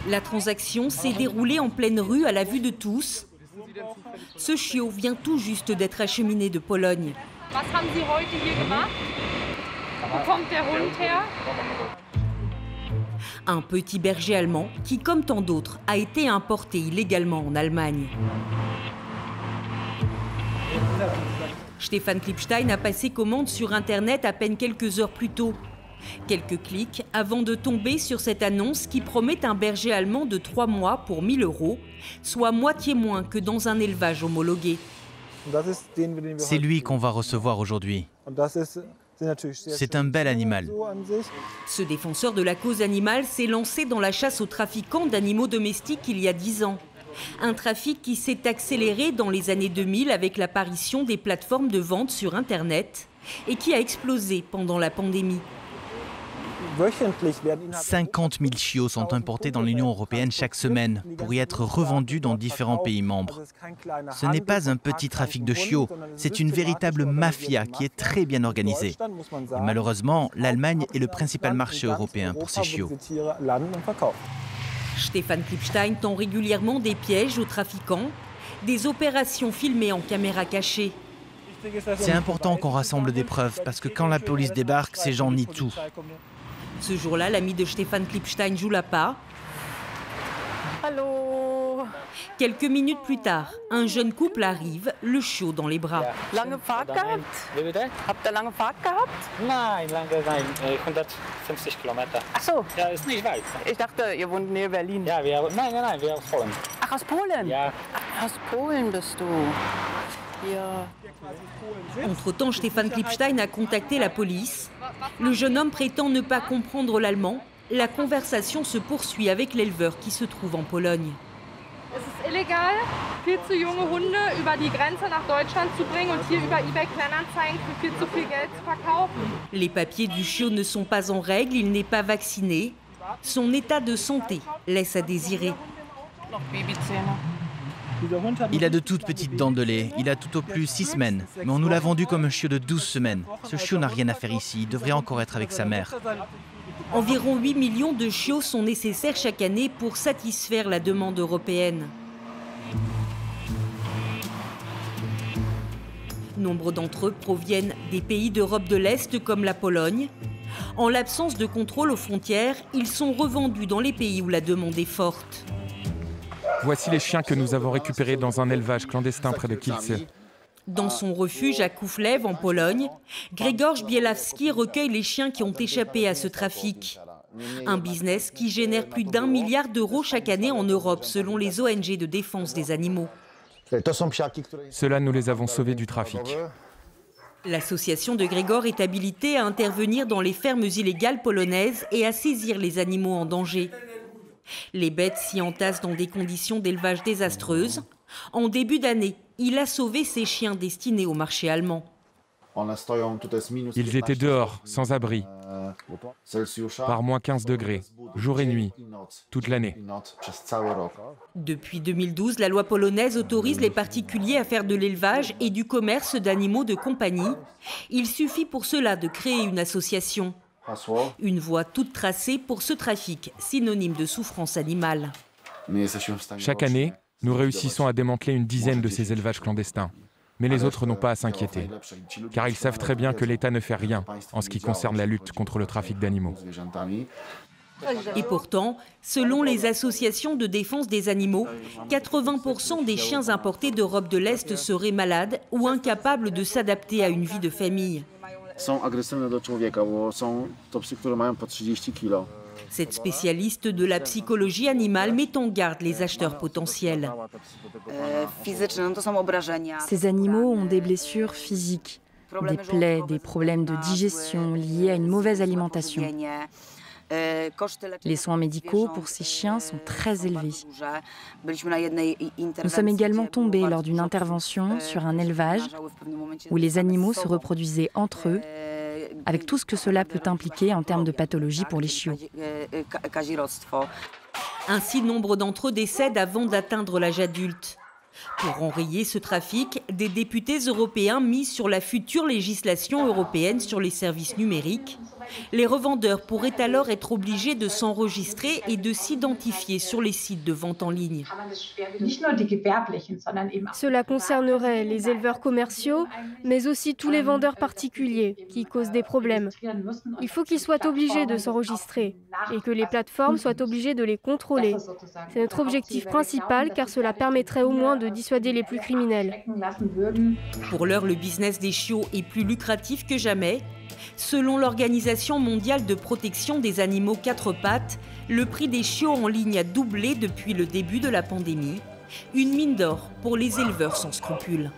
La transaction s'est déroulée en pleine rue à la vue de tous. Ce chiot vient tout juste d'être acheminé de Pologne. Was haben Sie heute hier gemacht? Wo kommt der Hund her? Un petit berger allemand qui, comme tant d'autres, a été importé illégalement en Allemagne. Stefan Klipstein a passé commande sur Internet à peine quelques heures plus tôt. Quelques clics avant de tomber sur cette annonce qui promet un berger allemand de 3 mois pour 1 000 €, soit moitié moins que dans un élevage homologué. C'est lui qu'on va recevoir aujourd'hui. C'est un bel animal. Ce défenseur de la cause animale s'est lancé dans la chasse aux trafiquants d'animaux domestiques il y a 10 ans. Un trafic qui s'est accéléré dans les années 2000 avec l'apparition des plateformes de vente sur Internet et qui a explosé pendant la pandémie. 50 000 chiots sont importés dans l'Union européenne chaque semaine pour y être revendus dans différents pays membres. Ce n'est pas un petit trafic de chiots, c'est une véritable mafia qui est très bien organisée. Et malheureusement, l'Allemagne est le principal marché européen pour ces chiots. Stefan Klipstein tend régulièrement des pièges aux trafiquants, des opérations filmées en caméra cachée. C'est important qu'on rassemble des preuves parce que quand la police débarque, ces gens nient tout. Ce jour-là, l'ami de Stefan Klipstein joue la part. Hallo. Quelques minutes plus tard, un jeune couple arrive, le chiot dans les bras. Lange Fahrt gehabt? Habt ihr lange Fahrt gehabt? Nein, 150 Kilometer. Ach so. Ja, ist nicht weit. Ich dachte, ihr wohnt näher Berlin. Ja, nein, wir aus Polen. Ach, aus Polen? Ja. Ach, aus Polen bist du. Ja. Entre-temps, Stefan Klipstein a contacté la police. Le jeune homme prétend ne pas comprendre l'allemand. La conversation se poursuit avec l'éleveur qui se trouve en Pologne. Es ist illegal, viel zu junge Hunde über die Grenze nach Deutschland zu bringen und hier über eBay Kleinanzeigen für viel zu viel Geld zu verkaufen. Les papiers du chiot ne sont pas en règle, il n'est pas vacciné. Son état de santé laisse à désirer. Noch Babyzähne. Il a de toutes petites dents de lait, il a tout au plus 6 semaines, mais on nous l'a vendu comme un chiot de 12 semaines. Ce chiot n'a rien à faire ici, il devrait encore être avec sa mère. Environ 8 millions de chiots sont nécessaires chaque année pour satisfaire la demande européenne. Nombre d'entre eux proviennent des pays d'Europe de l'Est comme la Pologne. En l'absence de contrôle aux frontières, ils sont revendus dans les pays où la demande est forte. Voici les chiens que nous avons récupérés dans un élevage clandestin près de Kielce. Dans son refuge à Kouflew, en Pologne, Grzegorz Bielawski recueille les chiens qui ont échappé à ce trafic. Un business qui génère plus d'1 milliard d'euros chaque année en Europe, selon les ONG de défense des animaux. Ceux-là, nous les avons sauvés du trafic. L'association de Grzegorz est habilitée à intervenir dans les fermes illégales polonaises et à saisir les animaux en danger. Les bêtes s'y entassent dans des conditions d'élevage désastreuses. En début d'année, il a sauvé ses chiens destinés au marché allemand. Ils étaient dehors, sans abri, par moins 15 degrés, jour et nuit, toute l'année. Depuis 2012, la loi polonaise autorise les particuliers à faire de l'élevage et du commerce d'animaux de compagnie. Il suffit pour cela de créer une association. Une voie toute tracée pour ce trafic, synonyme de souffrance animale. Chaque année, nous réussissons à démanteler une dizaine de ces élevages clandestins. Mais les autres n'ont pas à s'inquiéter, car ils savent très bien que l'État ne fait rien en ce qui concerne la lutte contre le trafic d'animaux. Et pourtant, selon les associations de défense des animaux, 80% des chiens importés d'Europe de l'Est seraient malades ou incapables de s'adapter à une vie de famille. Cette spécialiste de la psychologie animale met en garde les acheteurs potentiels. Ces animaux ont des blessures physiques, des plaies, des problèmes de digestion liés à une mauvaise alimentation. Les soins médicaux pour ces chiens sont très élevés. Nous sommes également tombés lors d'une intervention sur un élevage où les animaux se reproduisaient entre eux, avec tout ce que cela peut impliquer en termes de pathologie pour les chiots. Ainsi, nombre d'entre eux décèdent avant d'atteindre l'âge adulte. Pour enrayer ce trafic, des députés européens misent sur la future législation européenne sur les services numériques. Les revendeurs pourraient alors être obligés de s'enregistrer et de s'identifier sur les sites de vente en ligne. Cela concernerait les éleveurs commerciaux, mais aussi tous les vendeurs particuliers qui causent des problèmes. Il faut qu'ils soient obligés de s'enregistrer et que les plateformes soient obligées de les contrôler. C'est notre objectif principal car cela permettrait au moins de dissuader les plus criminels. Pour l'heure, le business des chiots est plus lucratif que jamais. Selon l'Organisation mondiale de protection des animaux quatre pattes, le prix des chiots en ligne a doublé depuis le début de la pandémie. Une mine d'or pour les éleveurs sans scrupules.